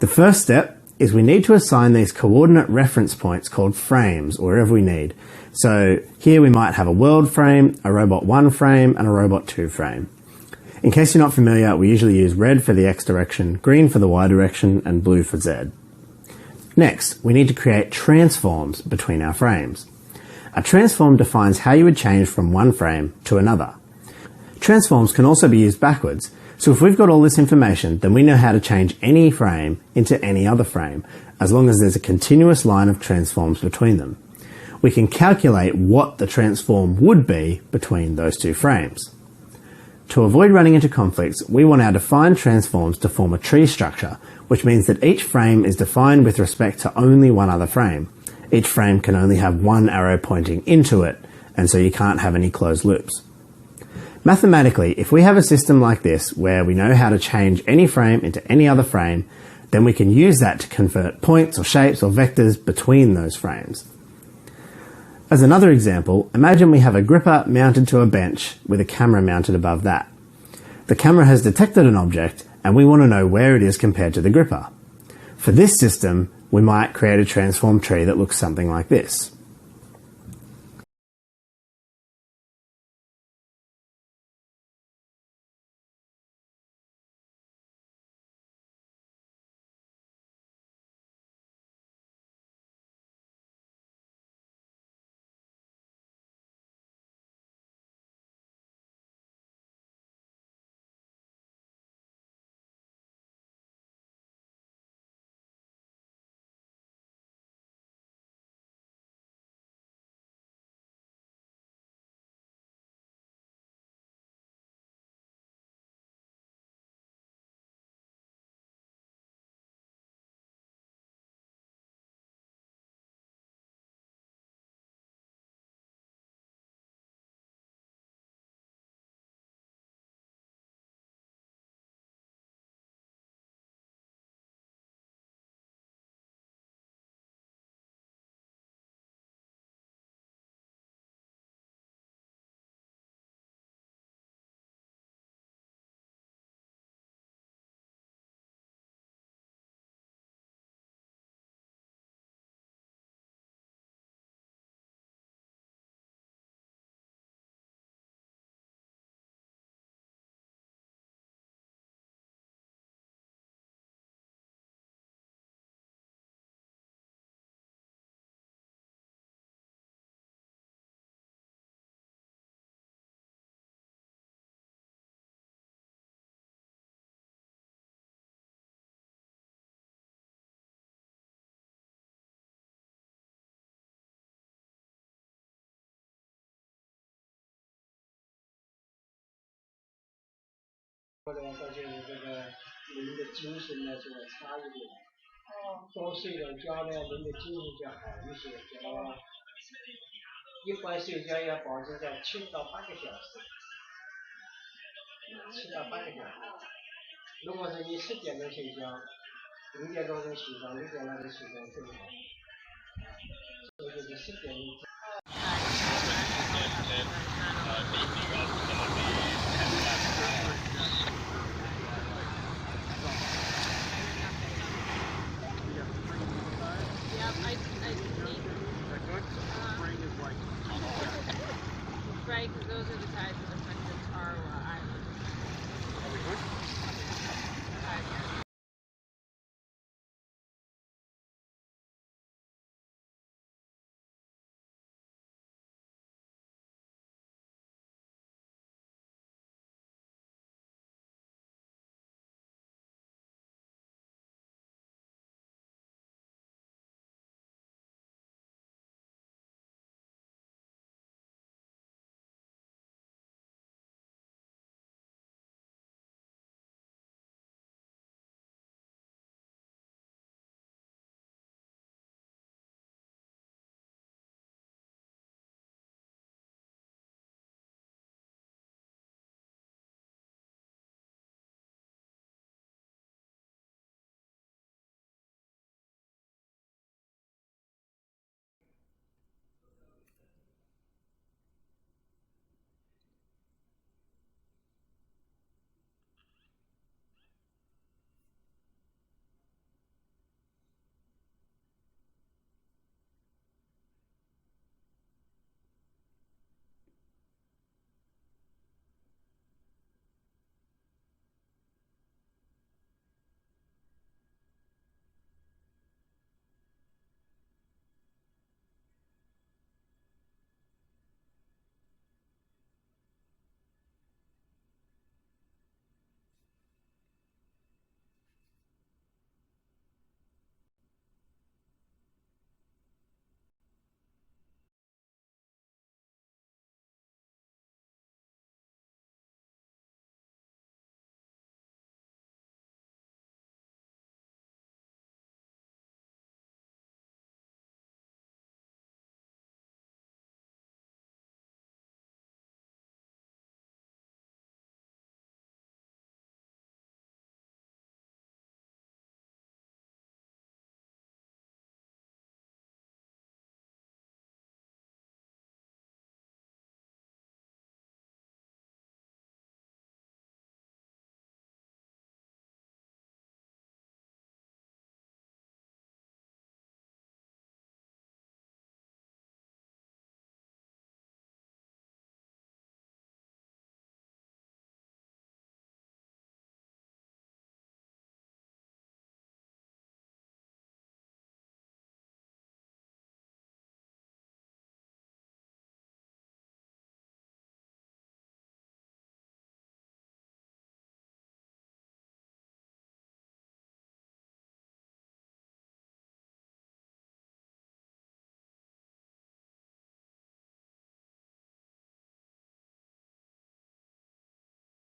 The first step is we need to assign these coordinate reference points called frames wherever we need. So here we might have a world frame, a robot 1 frame, and a robot 2 frame. In case you're not familiar, we usually use red for the X direction, green for the Y direction, and blue for Z. Next, we need to create transforms between our frames. A transform defines how you would change from one frame to another. Transforms can also be used backwards, so if we've got all this information, then we know how to change any frame into any other frame, as long as there's a continuous line of transforms between them. We can calculate what the transform would be between those two frames. To avoid running into conflicts, we want our defined transforms to form a tree structure, which means that each frame is defined with respect to only one other frame. Each frame can only have one arrow pointing into it, and so you can't have any closed loops. Mathematically, if we have a system like this where we know how to change any frame into any other frame, then we can use that to convert points or shapes or vectors between those frames. As another example, imagine we have a gripper mounted to a bench with a camera mounted above that. The camera has detected an object and we want to know where it is compared to the gripper. For this system, we might create a transform tree that looks something like this. 后来发现这个人的精神呢就差一点，多睡了觉呢，人的精神就好一些，知道吧？一般睡觉要保持在7到8个小时，7到8个小时。如果是你10点钟睡觉，5点钟就起床，6点钟就起床正好。所以就是10点钟。Right, because those are the tides that